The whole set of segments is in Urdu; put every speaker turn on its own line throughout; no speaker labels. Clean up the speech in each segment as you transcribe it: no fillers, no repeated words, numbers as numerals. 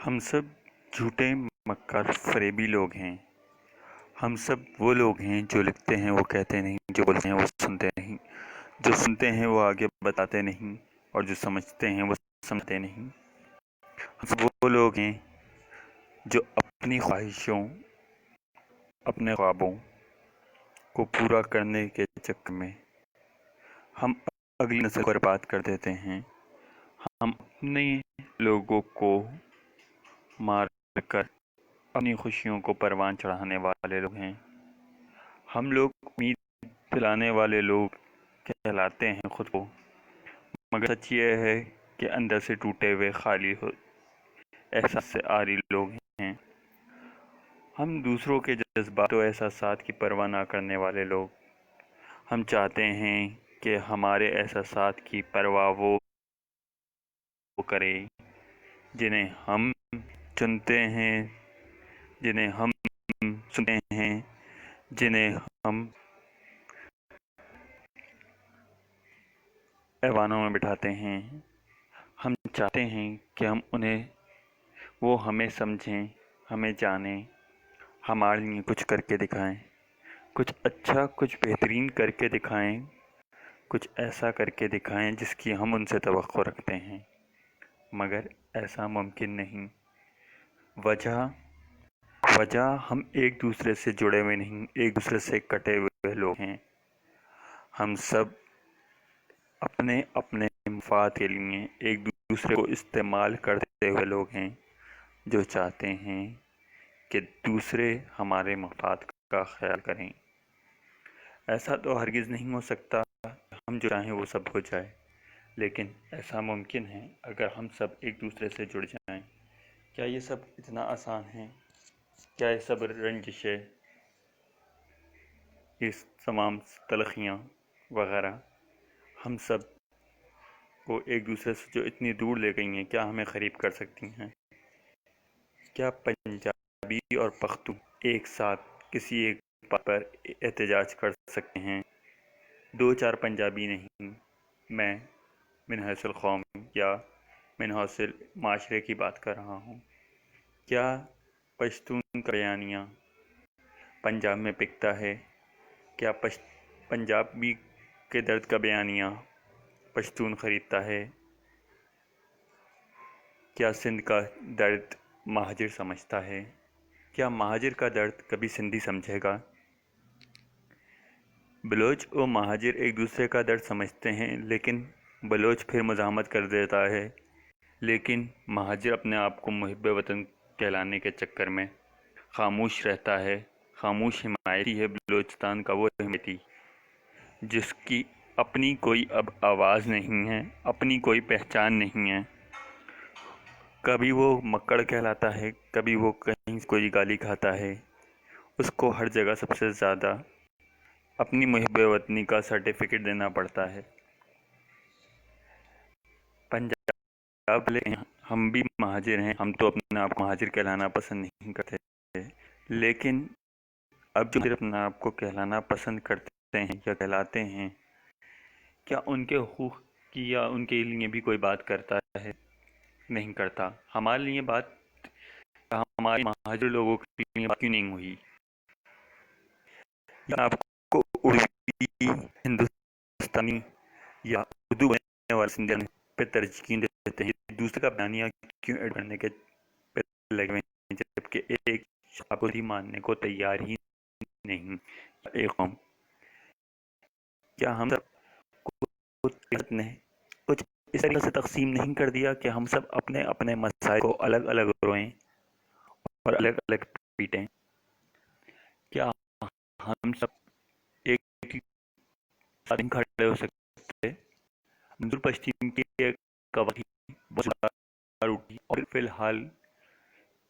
ہم سب جھوٹے مکار فریبی لوگ ہیں۔ ہم سب وہ لوگ ہیں جو لکھتے ہیں وہ کہتے نہیں، جو بولتے ہیں وہ سنتے نہیں، جو سنتے ہیں وہ آگے بتاتے نہیں، اور جو سمجھتے ہیں وہ سمجھتے نہیں۔ ہم سب وہ لوگ ہیں جو اپنی خواہشوں، اپنے خوابوں کو پورا کرنے کے چکر میں ہم اگلی نسل کو برباد کر دیتے ہیں۔ ہم اپنے لوگوں کو مار کر اپنی خوشیوں کو پروان چڑھانے والے لوگ ہیں۔ ہم لوگ امید دلانے والے لوگ کہلاتے ہیں خود کو، مگر سچ یہ ہے کہ اندر سے ٹوٹے ہوئے خالی احساس سے عاری لوگ ہیں۔ ہم دوسروں کے جذبات و احساسات کی پرواہ نہ کرنے والے لوگ۔ ہم چاہتے ہیں کہ ہمارے احساسات کی پرواہ وہ کرے جنہیں ہم چنتے ہیں، جنہیں ہم سنتے ہیں، جنہیں ہم ایوانوں میں بٹھاتے ہیں۔ ہم چاہتے ہیں کہ وہ ہمیں سمجھیں، ہمیں جانیں، ہمارے لیے کچھ کر کے دکھائیں، کچھ اچھا، کچھ بہترین کر کے دکھائیں، کچھ ایسا کر کے دکھائیں جس کی ہم ان سے توقع رکھتے ہیں، مگر ایسا ممکن نہیں۔ وجہ ہم ایک دوسرے سے جڑے ہوئے نہیں، ایک دوسرے سے کٹے ہوئے لوگ ہیں۔ ہم سب اپنے اپنے مفاد کے لیے ایک دوسرے کو استعمال کرتے ہوئے لوگ ہیں، جو چاہتے ہیں کہ دوسرے ہمارے مفاد کا خیال کریں۔ ایسا تو ہرگز نہیں ہو سکتا ہم جو چاہیں وہ سب ہو جائے، لیکن ایسا ممکن ہے اگر ہم سب ایک دوسرے سے جڑ جائیں۔ کیا یہ سب اتنا آسان ہے؟ کیا یہ سب رنجشیں، اس تمام تلخیاں وغیرہ ہم سب کو ایک دوسرے سے جو اتنی دور لے گئی ہیں، کیا ہمیں قریب کر سکتی ہیں؟ کیا پنجابی اور پختون ایک ساتھ کسی ایک بات پر احتجاج کر سکتے ہیں؟ دو چار پنجابی نہیں، میں من حیث القوم یا من حیث معاشرے کی بات کر رہا ہوں۔ کیا پشتون کا بیانیہ پنجاب میں بکتا ہے؟ کیا پنجابی کے درد کا بیانیہ پشتون خریدتا ہے؟ کیا سندھ کا درد مہاجر سمجھتا ہے؟ کیا مہاجر کا درد کبھی سندھی سمجھے گا؟ بلوچ و مہاجر ایک دوسرے کا درد سمجھتے ہیں، لیکن بلوچ پھر مزاحمت کر دیتا ہے، لیکن مہاجر اپنے آپ کو محب وطن کہلانے کے چکر میں خاموش رہتا ہے۔ خاموش حمایتی ہے بلوچستان کا، وہ حمایتی جس کی اپنی کوئی اب آواز نہیں ہے، اپنی کوئی پہچان نہیں ہے۔ کبھی وہ مکڑ کہلاتا ہے، کبھی وہ کہیں کوئی گالی کھاتا ہے۔ اس کو ہر جگہ سب سے زیادہ اپنی محب وطنی کا سرٹیفکیٹ دینا پڑتا ہے۔ پنجاب والے ہم بھی مہاجر ہیں، ہم تو اپنے آپ کو مہاجر کہلانا پسند نہیں کرتے، لیکن اب جو صرف اپنے آپ کو کہلانا پسند کرتے ہیں یا کہلاتے ہیں، کیا ان کے حقوق کی یا ان کے لیے بھی کوئی بات کرتا ہے؟ نہیں کرتا۔ ہمارے لیے بات، ہمارے مہاجر لوگوں کے لیے بات کیوں نہیں ہوئی؟ یا آپ کو اردو ہندوستانی یا اردو بولنے والے سندھیان پہ ترجیح دیتے ہیں، دوسرے کا بیانیہ کیوں ایڈ کرنے کے پہ لگے ہوئے ہیں، جبکہ ایک شخص کو ہی ماننے کو تیار ہی نہیں؟ ایک قوم، کیا ہم سب کچھ اس طرح سے تقسیم نہیں کر دیا کہ ہم سب اپنے اپنے مسائل کو الگ الگ روئیں اور الگ الگ پیٹیں؟ کیا ہم سب ایک ساتھ کھڑے ہو سکتے؟ منظور پشتین کی ایک قوالی بہت زیادہ اٹھی، اور فی الحال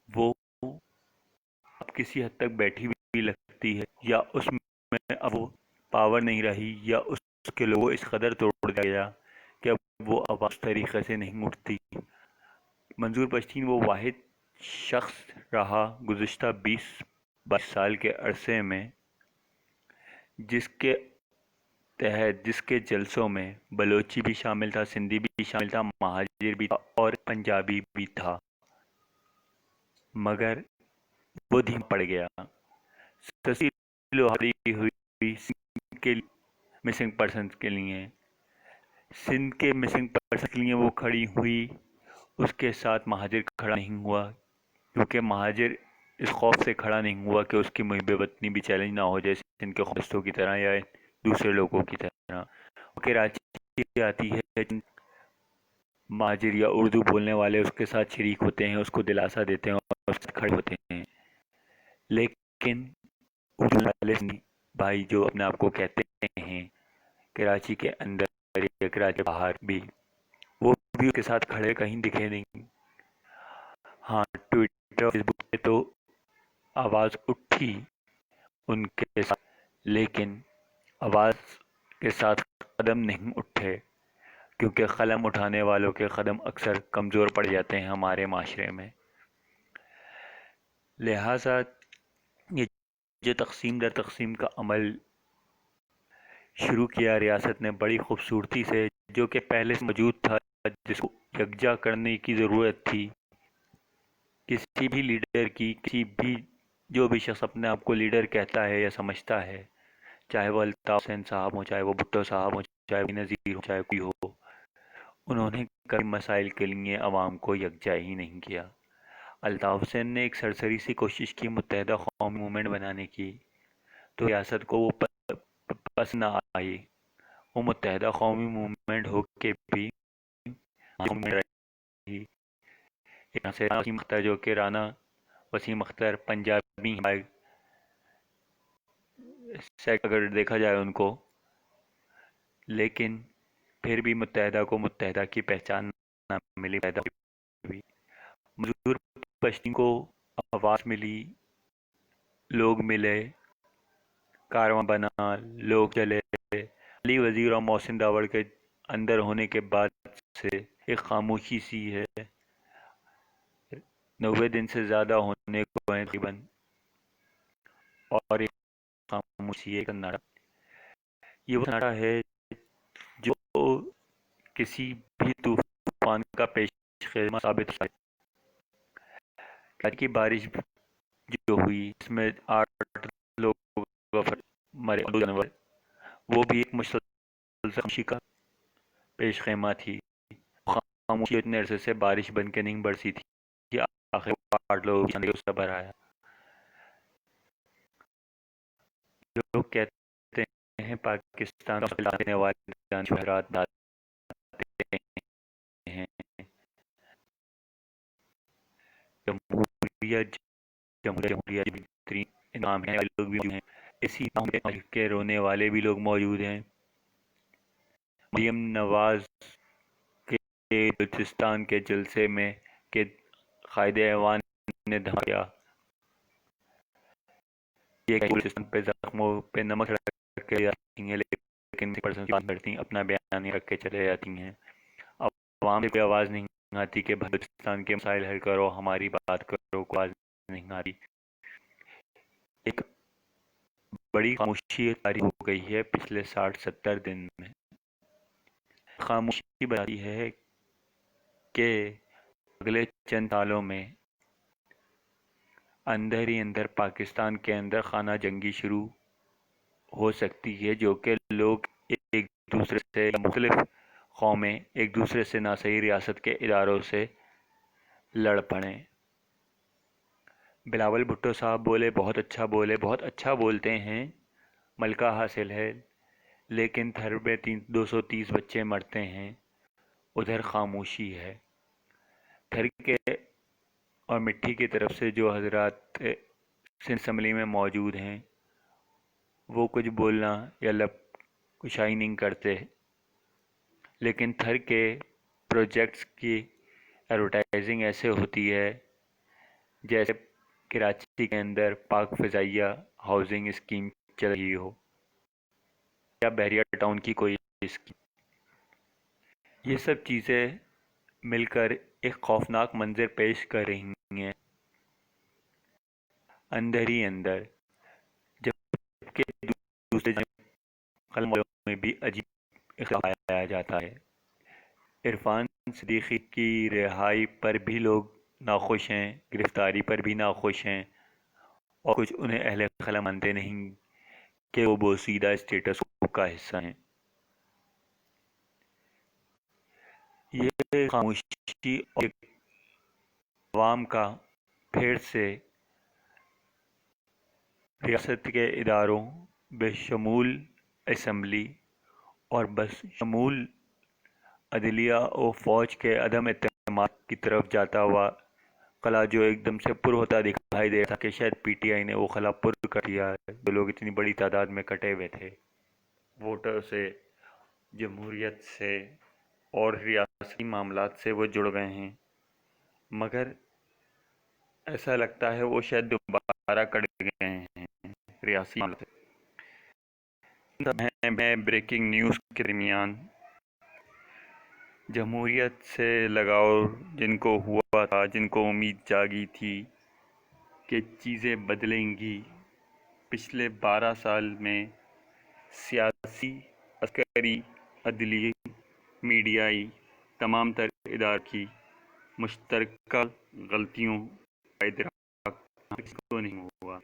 وہ اب کسی حد تک بیٹھی ہوئی لگتی ہے، یا اس میں اب وہ پاور نہیں رہی، یا اس کے لوگوں اس قدر توڑ دیا کہ اب وہ آواز طریقے سے نہیں اٹھتی۔ منظور پشتین وہ واحد شخص رہا گزشتہ 20-22 سال کے عرصے میں جس کے تحت، جس کے جلسوں میں بلوچی بھی شامل تھا، سندھی بھی شامل تھا، مہاجر بھی تھا اور پنجابی بھی تھا۔ مگر وہ دھیم پڑ گیا۔ سسی لوہاری ہوئی سندھ کے مسنگ پرسنز کے لیے، سندھ کے مسنگ پرسن کے لیے وہ کھڑی ہوئی۔ اس کے ساتھ مہاجر کھڑا نہیں ہوا، کیونکہ مہاجر اس خوف سے کھڑا نہیں ہوا کہ اس کی محب وطنی بھی چیلنج نہ ہو جائے سندھ کے دوستوں کی طرح یا دوسرے لوگوں کی طرح۔ کراچی آتی ہے، مہاجر یا اردو بولنے والے اس کے ساتھ شریک ہوتے ہیں، اس کو دلاسا دیتے ہیں اور اس سے کھڑے ہوتے ہیں۔ لیکن اردو والے بھائی جو اپنے آپ کو کہتے ہیں کراچی کے اندر یا کراچی باہر بھی، وہ بھی اس کے ساتھ کھڑے کہیں دکھے نہیں۔ ہاں، ٹویٹر فیس بک پہ تو آواز اٹھی ان کے ساتھ، لیکن آواز کے ساتھ قدم نہیں اٹھے، کیونکہ قلم اٹھانے والوں کے قدم اکثر کمزور پڑ جاتے ہیں ہمارے معاشرے میں۔ لہٰذا یہ جو تقسیم در تقسیم کا عمل شروع کیا ریاست نے بڑی خوبصورتی سے، جو کہ پہلے سے موجود تھا، جس کو یکجا کرنے کی ضرورت تھی، کسی بھی لیڈر کی، کسی بھی جو بھی شخص اپنے آپ کو لیڈر کہتا ہے یا سمجھتا ہے، چاہے وہ الطاف حسین صاحب ہوں، چاہے وہ بھٹو صاحب ہوں، چاہے وہ نذیر ہوں، چاہے کوئی ہو، انہوں نے کئی مسائل کے لیے عوام کو یکجا ہی نہیں کیا۔ الطاف حسین نے ایک سرسری سی کوشش کی متحدہ قومی موومنٹ بنانے کی، تو ریاست کو وہ پسند نہ آئی۔ وہ متحدہ قومی موومنٹ ہو کے بھی رہی۔ یہاں سے وسیم اختر، جو کہ رانا وسیم اختر پنجابی ہیں، اگر دیکھا جائے ان کو، لیکن پھر بھی متحدہ کو متحدہ کی پہچان نہ ملی۔ مزدور پشتین کو آواز ملی، لوگ ملے، کارواں بنا، لوگ چلے۔ علی وزیر اور محسن داوڑ کے اندر ہونے کے بعد سے ایک خاموشی سی ہے، 90 دن سے زیادہ ہونے کو ہیں تقریباً، اور ایک خاموشی، ایک سناٹا۔ یہ وہ سناٹا ہے جو کسی بھی طوفان کا پیش خیمہ ثابت ہے۔ کل کی بارش جو ہوئی، اس میں 8 لوگ مرے، 2 جانور، وہ بھی ایک مسلسل خاموشی کا پیش خیمہ تھی۔ خاموشی اتنے عرصے سے بارش بن کے نہیں برسی تھی کہ آخر 8 لوگوں کی زندگی اس سے بھر آیا۔ لوگ کہتے ہیں پاکستان کا خلاف دینے والے جانشہرات ڈالتے ہیں، جمہوریت جمہوریت بہترین انعام ہے، لوگ بھی ہیں، اسی نام کے رونے والے بھی لوگ موجود ہیں۔ مریم نواز کے بلوچستان کے جلسے میں کہ قائد ایوان نے دھمکا دیا، یہ کہ بلوچستان پہ زخموں پہ نمک رکھ کے جاتی ہیں، لیکن کرتی اپنا بیان نہیں رکھ کے چلے جاتی ہیں۔ عوام سے کوئی آواز نہیں آتی کہ بلوچستان کے مسائل حل کرو، ہماری بات کرو، کوئی آواز نہیں آتی۔ ایک بڑی خاموشی طاری ہو گئی ہے پچھلے 60-70 دن میں۔ خاموشی بتاتی ہے کہ اگلے چند سالوں میں اندر ہی اندر پاکستان کے اندر خانہ جنگی شروع ہو سکتی ہے، جو کہ لوگ ایک دوسرے سے، مختلف قومیں ایک دوسرے سے، نہ صحیح ریاست کے اداروں سے لڑ پڑیں۔ بلاول بھٹو صاحب بولے، بہت اچھا بولتے ہیں، ملکہ حاصل ہے، لیکن تھر پہ 230 بچے مرتے ہیں، ادھر خاموشی ہے۔ تھر کے اور مٹی کی طرف سے جو حضرات سندھ اسمبلی میں موجود ہیں، وہ کچھ بولنا یا لب کشائی نہیں کرتے، لیکن تھر کے پروجیکٹس کی ایڈورٹائزنگ ایسے ہوتی ہے جیسے کراچی کے اندر پاک فضائیہ ہاؤسنگ اسکیم چل رہی ہو یا بحریہ ٹاؤن کی کوئی اسکیم۔ یہ سب چیزیں مل کر ایک خوفناک منظر پیش کر رہی ہیں اندر ہی اندر، جبکہ دوسرے قلم میں بھی عجیب اختلاف پایا جاتا ہے۔ عرفان صدیقی کی رہائی پر بھی لوگ ناخوش ہیں، گرفتاری پر بھی ناخوش ہیں، اور کچھ انہیں اہل خلا مانتے نہیں کہ وہ بوسیدہ اسٹیٹس کا حصہ ہیں۔ یہ خاموشی اور عوام کا پھر سے ریاست کے اداروں بشمول اسمبلی اور بشمول عدلیہ و فوج کے عدم اعتماد کی طرف جاتا ہوا خلا جو ایک دم سے پر ہوتا دکھائی دے رہا تھا کہ شاید پی ٹی آئی نے وہ خلا پر کر دیا ہے، جو لوگ اتنی بڑی تعداد میں کٹے ہوئے تھے ووٹر سے، جمہوریت سے اور ریاستی معاملات سے وہ جڑ گئے ہیں، مگر ایسا لگتا ہے وہ شاید دوبارہ کٹ گئے ہیں ریاستی معاملات سے۔ میں بریکنگ نیوز کے درمیان جمہوریت سے لگاؤ جن کو ہوا تھا، جن کو امید جاگی تھی کہ چیزیں بدلیں گی، پچھلے 12 سال میں سیاسی، عسکری، عدلی، میڈیائی تمام تر اداروں کی مشترکہ غلطیوں کا ادراک کسی کو نہیں ہوا۔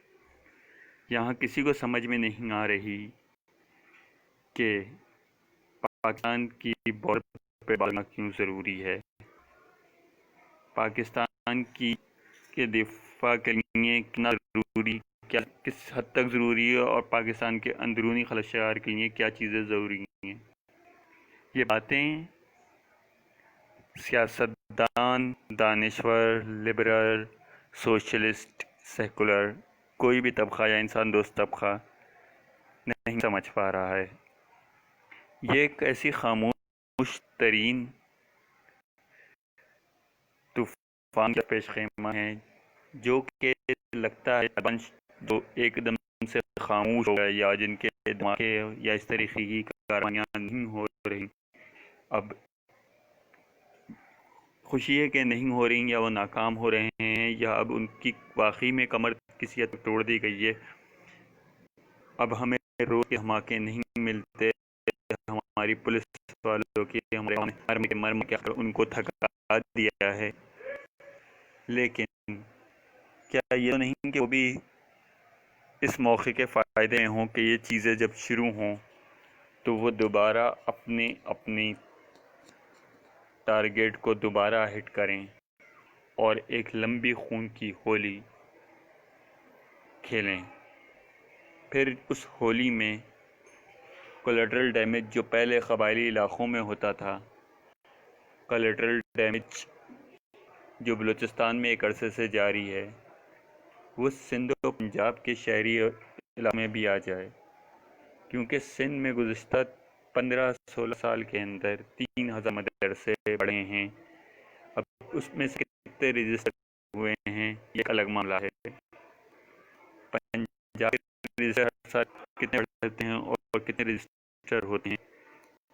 یہاں کسی کو سمجھ میں نہیں آ رہی کہ پاکستان کی بارڈر پہ بات کرنا کیوں ضروری ہے، پاکستان کے دفاع کے لیے کتنا ضروری، کیا کس حد تک ضروری ہے، اور پاکستان کے اندرونی خلشار کے لیے کیا چیزیں ضروری ہیں۔ یہ باتیں سیاستدان، دانشور، لبرل، سوشلسٹ، سیکولر، کوئی بھی طبقہ یا انسان دوست طبقہ نہیں سمجھ پا رہا ہے۔ یہ ایک ایسی خاموش ترین طوفان کا پیش خیمہ ہے جو کہ لگتا ہے بنش جو ایک دم سے خاموش ہو گئے، یا جن کے دماغ یا اس طریقے کی کاروائیاں نہیں ہو رہی، اب خوشی ہے کہ نہیں ہو رہی، یا وہ ناکام ہو رہے ہیں، یا اب ان کی واقعی میں کمر کسی حد تک توڑ دی گئی ہے۔ اب ہمیں روز کے دھماکے نہیں ملتے، ہماری پولیس والوں کی ہمارے مرم کے ان کو تھکا دیا ہے، لیکن کیا یہ نہیں کہ وہ بھی اس موقع کے فائدے ہوں کہ یہ چیزیں جب شروع ہوں تو وہ دوبارہ اپنی ٹارگیٹ کو دوبارہ ہٹ کریں اور ایک لمبی خون کی ہولی کھیلیں۔ پھر اس ہولی میں کولیٹرل ڈیمیج جو پہلے قبائلی علاقوں میں ہوتا تھا، کولیٹرل ڈیمیج جو بلوچستان میں ایک عرصے سے جاری ہے، وہ سندھ و پنجاب کے شہری علاقوں میں بھی آ جائے، کیونکہ سندھ میں گزشتہ 15-16 سال کے اندر 3000 مدرسے بڑھے ہیں۔ اب اس میں سے کتنے رجسٹر ہوئے ہیں یہ ایک الگ معاملہ ہے۔ پنجاب کے رجسٹر کتنے بڑھتے ہیں اور کتنے رجسٹر ہوتے ہیں،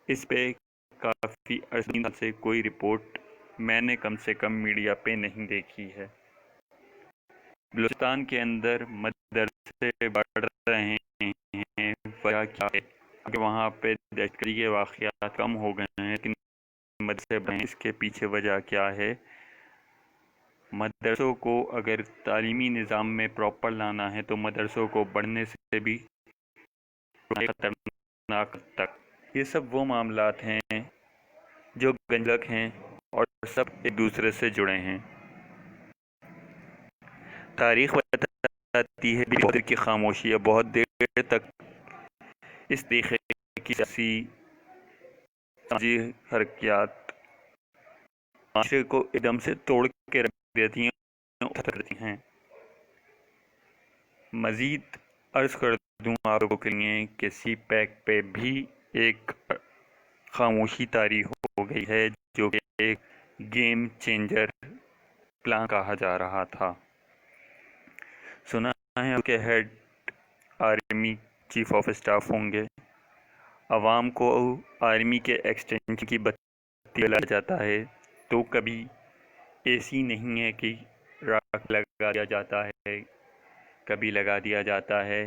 اس پہ کافی عرصے سے کوئی رپورٹ میں نے کم سے کم میڈیا پہ نہیں دیکھی ہے۔ بلوچستان کے اندر مدرسے بڑھ رہے ہیں، وجہ کیا ہے کہ وہاں پہ دہشت گردی کے واقعات کم ہو گئے ہیں، لیکن مدرسے بڑھے ہیں۔ اس کے پیچھے وجہ کیا ہے؟ مدرسوں کو اگر تعلیمی نظام میں پراپر لانا ہے تو مدرسوں کو بڑھنے سے بھی خطرناک تک، یہ سب وہ معاملات ہیں جو گنجلک ہیں اور سب ایک دوسرے سے جڑے ہیں۔ تاریخ بتاتی ہے بہت دیر کی خاموشی ہے، بہت دیر تک اس طریقے کی سیاسی سماجی حرکیات معاشرے کو ایک دم سے توڑ کے رکھ دیتی ہیں۔ مزید عرض کر دوں آپ لوگوں کے لیے کہ سی پیک پہ بھی ایک خاموشی طاری ہو گئی ہے جو کہ ایک گیم چینجر پلان کہا جا رہا تھا۔ سنا ہے کہ head army chief of staff ہوں گے، عوام کو آرمی کے ایکسٹینشن کی بتی لگایا جاتا ہے تو کبھی ایسی نہیں ہے کہ راک لگا دیا جاتا ہے، کبھی لگا دیا جاتا ہے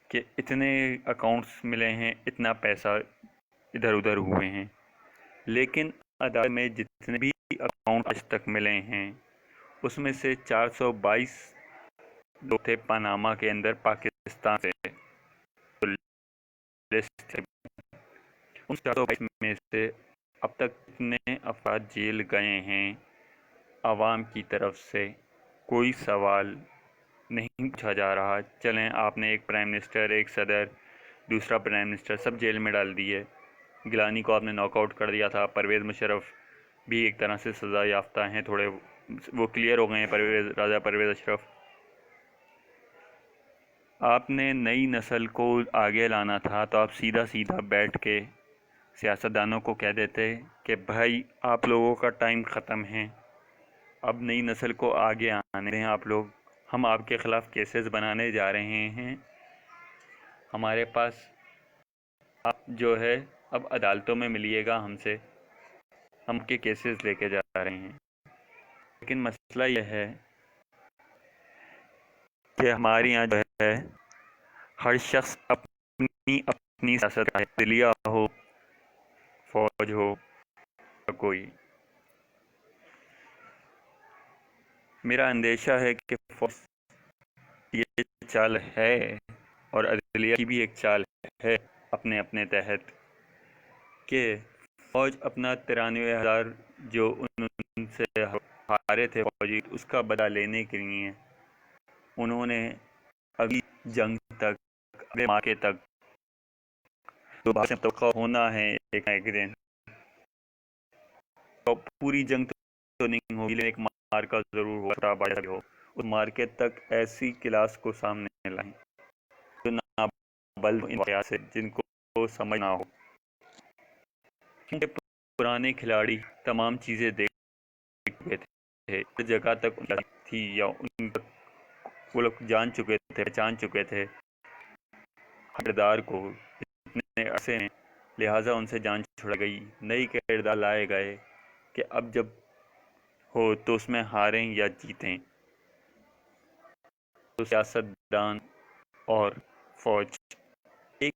کہ اتنے اکاؤنٹس ملے ہیں، اتنا پیسہ ادھر ادھر ہوئے ہیں، لیکن عدالت میں جتنے بھی اکاؤنٹ آج تک ملے ہیں اس میں سے 422 لوگ تھے پاناما کے اندر پاکستان سے لسٹ ہے۔ ان 422 میں سے اب تک کتنے افراد جیل گئے ہیں عوام کی طرف سے کوئی سوال نہیں پوچھا جا رہا۔ چلیں آپ نے ایک پرائم منسٹر، ایک صدر، دوسرا پرائم منسٹر سب جیل میں ڈال دیے، گیلانی کو آپ نے ناک آؤٹ کر دیا تھا، پرویز مشرف بھی ایک طرح سے سزا یافتہ ہیں، تھوڑے وہ کلیئر ہو گئے ہیں، راجہ پرویز اشرف۔ آپ نے نئی نسل کو آگے لانا تھا تو آپ سیدھا سیدھا بیٹھ کے سیاستدانوں کو کہہ دیتے کہ بھائی آپ لوگوں کا ٹائم ختم ہے، اب نئی نسل کو آگے آنے دیں آپ لوگ، ہم آپ کے خلاف کیسز بنانے جا رہے ہیں، ہمارے پاس آپ جو ہے اب عدالتوں میں ملیے گا ہم سے، ہم کے کیسز لے کے جا رہے ہیں۔ لیکن مسئلہ یہ ہے کہ ہمارے یہاں جو ہے ہر شخص اپنی سیاست کا دلیہ ہو، فوج ہو، کوئی۔ میرا اندیشہ ہے کہ فوج یہ چال ہے اور عدلیہ کی بھی ایک چال ہے اپنے اپنے تحت، کہ فوج اپنا 93,000 جو ان سے ہارے تھے فوجی اس کا بدلہ لینے کے لیے انہوں نے اگلی جنگ تک، اگلے مارکے تک دوبارہ سے توقع ہونا ہے ایک دن، تو پوری جنگ تو نہیں ہوگی لیکن ایک مارکہ ضرور ہوگا، بڑا بھی ہو، اس مارکے تک ایسی کلاس کو سامنے لائیں جو نابلد ان واقعات سے جن کو سمجھ نہ ہو، کیونکہ پرانے کھلاڑی تمام چیزیں دیکھ چکے تھے، ہر جگہ تک ان تھی یا ان وہ لوگ جان چکے تھے، پہچان چکے تھے کردار کو اتنے عرصے میں، لہٰذا ان سے جان چھڑ گئی، نئی کردار لائے گئے کہ اب جب ہو تو اس میں ہاریں یا جیتیں۔ تو سیاستدان اور فوج ایک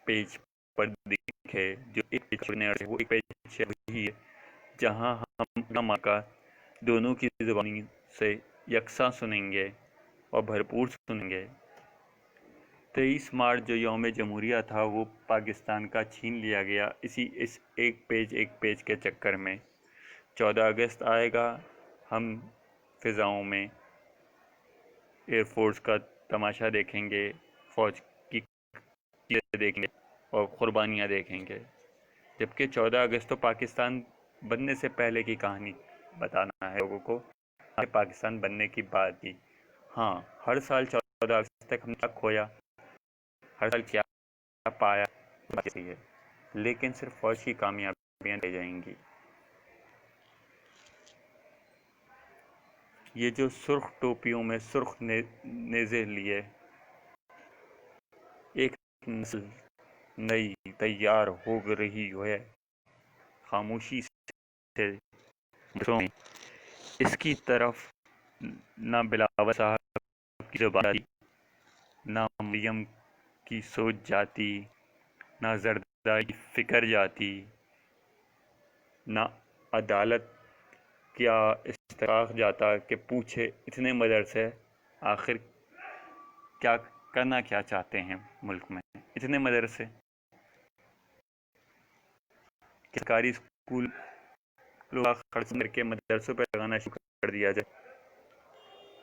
پیج پر دکھے، جو ایک پیج پر وہ ایک پیج وہی ہے جہاں ہم کا دونوں کی زبانی سے یکساں سنیں گے اور بھرپور سنیں گے۔ 23 مارچ جو یوم جمہوریہ تھا وہ پاکستان کا چھین لیا گیا اس ایک پیج کے چکر میں۔ 14 اگست آئے گا، ہم فضاؤں میں ایئر فورس کا تماشا دیکھیں گے، فوج کی چیزیں دیکھیں گے اور قربانیاں دیکھیں گے، جبکہ 14 اگست تو پاکستان بننے سے پہلے کی کہانی بتانا ہے لوگوں کو، پاکستان بننے کی بات کی۔ ہاں، ہر سال 14 اگست تک ہم تک کھویا، ہر سال کیا پایا ہے، لیکن صرف فوج کی کامیابیاں لے جائیں گی۔ یہ جو سرخ ٹوپیوں میں سرخ نیزے لیے ایک نسل نئی تیار ہو رہی ہے، خاموشی سے اس کی طرف نہ بلاول صاحب کی زبان جاتی، نہ مریم کی سوچ جاتی، نہ زردہ کی فکر جاتی، نہ عدالت کیا استحقاق جاتا کہ پوچھے اتنے مدرسے آخر کیا کرنا کیا چاہتے ہیں ملک میں، اتنے مدرسے سرکاری اسکول لوگ خرچ کر کے مدرسوں پہ لگانا شروع کر دیا جائے،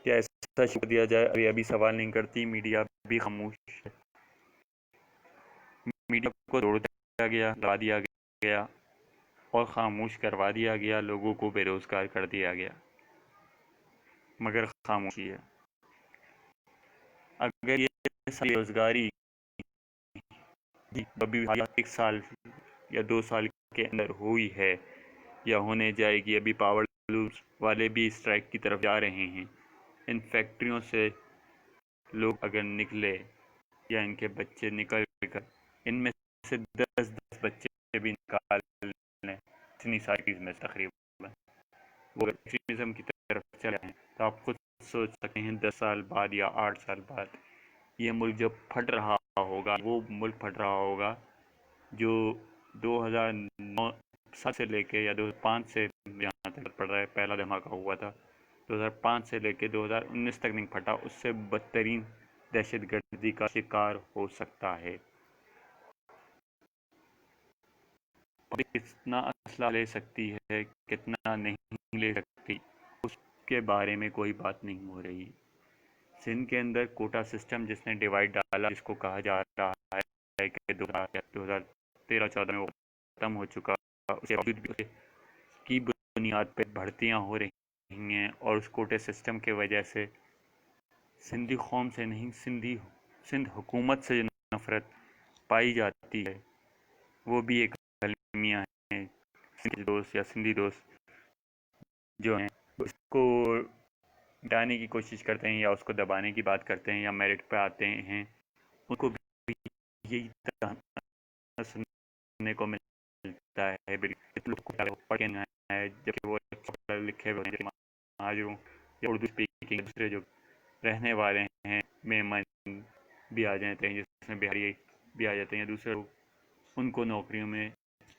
کیا ایسا شروع کر دیا جائے؟ ابھی سوال نہیں کرتی، میڈیا بھی خاموش ہے، میڈیا کو توڑ دیا گیا، لگا دیا گیا اور خاموش کروا دیا گیا، لوگوں کو بے روزگار کر دیا گیا، مگر خاموشی ہے۔ اگر یہ روزگاری ابھی 1 سال یا 2 سال کے اندر ہوئی ہے یا ہونے جائے گی، ابھی پاور لومز والے بھی اسٹرائک کی طرف جا رہے ہیں، ان فیکٹریوں سے لوگ اگر نکلے یا ان کے بچے نکل کر ان میں سے 10 بچے بھی نکال لیں اتنی سائیز میں تقریباً وہ ایکسٹریمزم کی طرف چلے ہیں، تو آپ خود سوچ سکتے ہیں 10 سال بعد یا 8 سال بعد یہ ملک جب پھٹ رہا ہوگا، وہ ملک پھٹ رہا ہوگا جو 2009 سے لے کے یا 2005 سے جہاں تک پڑ رہا ہے پہلا دھماکہ ہوا تھا 2005 سے لے کے 2019 تک نہیں پھٹا، اس سے بدترین دہشت گردی کا شکار ہو سکتا ہے۔ اور کتنا اسلحہ لے سکتی ہے، کتنا نہیں لے سکتی، اس کے بارے میں کوئی بات نہیں ہو رہی۔ سندھ کے اندر کوٹا سسٹم جس نے ڈیوائیڈ ڈالا، جس کو کہا جا رہا ہے کہ 2013-14 میں وہ ختم ہو چکا، اس کے باوجود بھی اس کی بنیاد پہ بھرتیاں ہو رہی ہیں، اور اس کوٹے سسٹم کی وجہ سے سندھی قوم سے نہیں، سندھ حکومت سے نفرت پائی جاتی ہے۔ وہ بھی ایک المیاں ہیں، سندھی دوست یا سندھی دوست جو ہیں اس کو مٹانے کی کوشش کرتے ہیں، یا اس کو دبانے کی بات کرتے ہیں، یا میرٹ پہ آتے ہیں، ان کو بھی یہی طرح سننے کو ملتا ہے۔ پڑھ کے نہ ہے، جبکہ وہ لکھے ہوئے ہیں مہاجروں یا اردو اسپیکنگ دوسرے جو رہنے والے ہیں، مہمان بھی آ جاتے ہیں، جس میں بہاری بھی آ جاتے ہیں، دوسرے لوگ، ان کو نوکریوں میں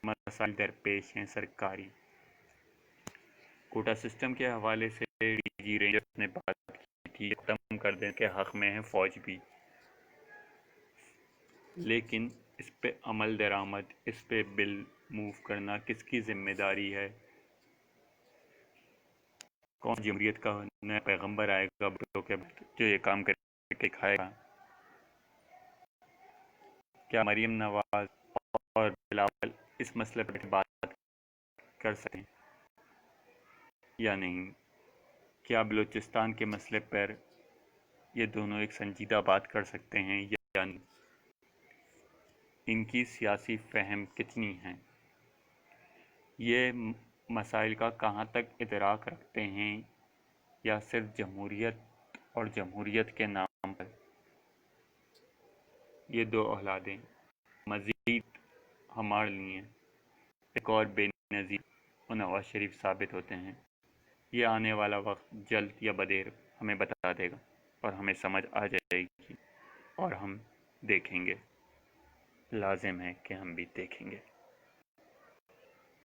مسائل درپیش ہیں سرکاری۔ کوٹا سسٹم کے حوالے سے ڈی جی رینجرز نے بات کی تھی، ختم کر دینے کے حق میں ہے فوج بھی، لیکن اس پہ عمل درآمد، اس پہ بل موو کرنا کس کی ذمہ داری ہے؟ کون جمہوریت کا نیا پیغمبر آئے گا جو یہ کام کر کے کھائے گا؟ کیا مریم نواز اور بلاول اس مسئلے پر بات کر سکیں یا نہیں؟ کیا بلوچستان کے مسئلے پر یہ دونوں ایک سنجیدہ بات کر سکتے ہیں یا نہیں؟ ان کی سیاسی فہم کتنی ہے؟ یہ مسائل کا کہاں تک ادراک رکھتے ہیں، یا صرف جمہوریت اور جمہوریت کے نام پر؟ یہ دو اولادیں مزید ہمارے لیے ایک اور بے نظیر و نواز شریف ثابت ہوتے ہیں۔ یہ آنے والا وقت جلد یا بدیر ہمیں بتا دے گا، اور ہمیں سمجھ آ جائے گی، اور ہم دیکھیں گے، لازم ہے کہ ہم بھی دیکھیں گے۔